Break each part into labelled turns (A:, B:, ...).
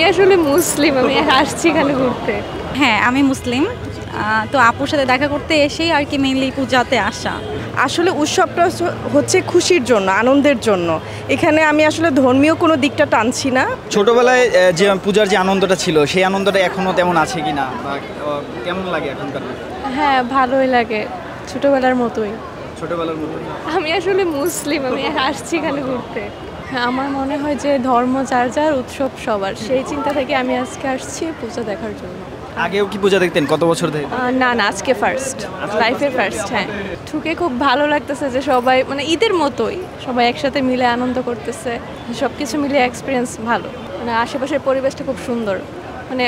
A: আমি আসলে মুসলিম, আমি আসছি এখানে ঘুরতে।
B: হ্যাঁ, আমি মুসলিম। তো আপুর সাথে দেখা করতে এসেই আর কি মেইনলি পূজাতে আসা।
C: আসলে উৎসবটা হচ্ছে খুশির জন্য, আনন্দের জন্য। এখানে আমি আসলে ধর্মীয় কোনো দিকটা টানছি না।
D: ছোটবেলায় যে পূজার যে আনন্দটা ছিল সেই আনন্দটা এখনো তেমন আছে কিনা বা কেমন লাগে এখনকার?
A: হ্যাঁ, ভালোই লাগে, ছোটবেলার মতোই।
D: ছোটবেলার মতো।
A: আমি আসলে মুসলিম, আমি আসছি এখানে ঘুরতে। হ্যাঁ, আমার মনে হয় যে ধর্ম যার যার, উৎসব সবার, সেই চিন্তা থেকে আমি আজকে আসছি পূজা দেখার জন্য।
D: আগেও কি পূজা দেখতেন? কত বছর ধরে?
A: না না, আজকে ফার্স্ট, লাইফের ফার্স্ট। হ্যাঁ, ঠুকে খুব ভালো লাগতেছে যে সবাই মানে ঈদের মতোই সবাই একসাথে মিলে আনন্দ করতেছে, সব কিছু মিলে এক্সপিরিয়েন্স ভালো। মানে আশেপাশের পরিবেশটা খুব সুন্দর, মানে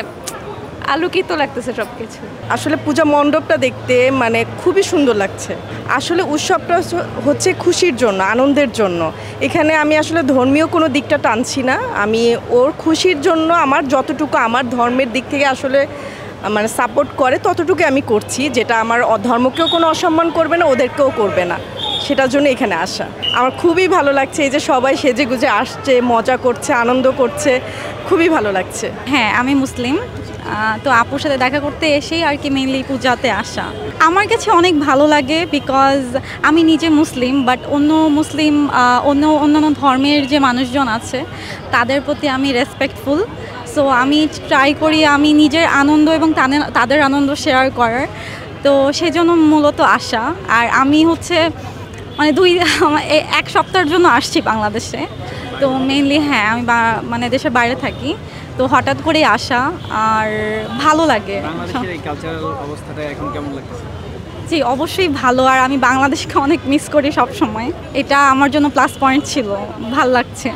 A: আলোকিত লাগতেছে সব কিছু।
C: আসলে পূজা মণ্ডপটা দেখতে মানে খুবই সুন্দর লাগছে। আসলে উৎসবটা হচ্ছে খুশির জন্য, আনন্দের জন্য। এখানে আমি আসলে ধর্মীয় কোনো দিকটা টানছি না। আমি ওর খুশির জন্য আমার যতটুকু আমার ধর্মের দিক থেকে আসলে মানে সাপোর্ট করে ততটুকু আমি করছি, যেটা আমার ধর্মকেও কোনো অসম্মান করবে না, ওদেরকেও করবে না, সেটার জন্য এখানে আসা। আমার খুবই ভালো লাগছে এই যে সবাই সেজে গুজে আসছে, মজা করছে, আনন্দ করছে, খুবই ভালো লাগছে।
B: হ্যাঁ, আমি মুসলিম। তো আপুর সাথে দেখা করতে এসেই আর কি মেইনলি পূজাতে আসা। আমার কাছে অনেক ভালো লাগে বিকজ আমি নিজে মুসলিম, বাট অন্যান্য ধর্মের যে মানুষজন আছে তাদের প্রতি আমি রেসপেক্টফুল। সো আমি ট্রাই করি আমি নিজের আনন্দ এবং তাদের আনন্দ শেয়ার করার। তো সেজন্য মূলত আসা। আর আমি হচ্ছে মানে এক সপ্তাহের জন্য আসছি বাংলাদেশে। তো মেইনলি হ্যাঁ, আমি মানে দেশের বাইরে থাকি, তো হঠাৎ করেই আসা আর ভালো লাগে।
D: বাংলাদেশের এই কালচারাল অবস্থাটা এখন কেমন লাগছে?
B: জি, অবশ্যই ভালো। আর আমি বাংলাদেশকে অনেক মিস করি সব সময়, এটা আমার জন্য প্লাস পয়েন্ট ছিল। ভাল লাগছে।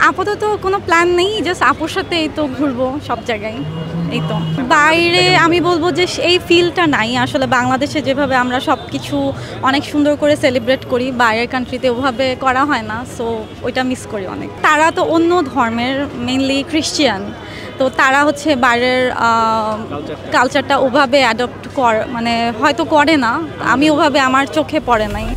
B: আপাতত কোনো প্ল্যান নেই, জাস্ট আপুর সাথে এই তো ঘুরবো সব জায়গায়, এই তো। বাইরে আমি বলবো যে এই ফিলটা নাই আসলে। বাংলাদেশে যেভাবে আমরা সব কিছু অনেক সুন্দর করে সেলিব্রেট করি, বাইরের কান্ট্রিতে ওভাবে করা হয় না, সো ওইটা মিস করি অনেক। তারা তো অন্য ধর্মের, মেইনলি খ্রিস্টিয়ান, তো তারা হচ্ছে বাইরের কালচারটা ওভাবে অ্যাডপ্ট মানে হয়তো করে না, আমি ওভাবে আমার চোখে পড়ে নাই।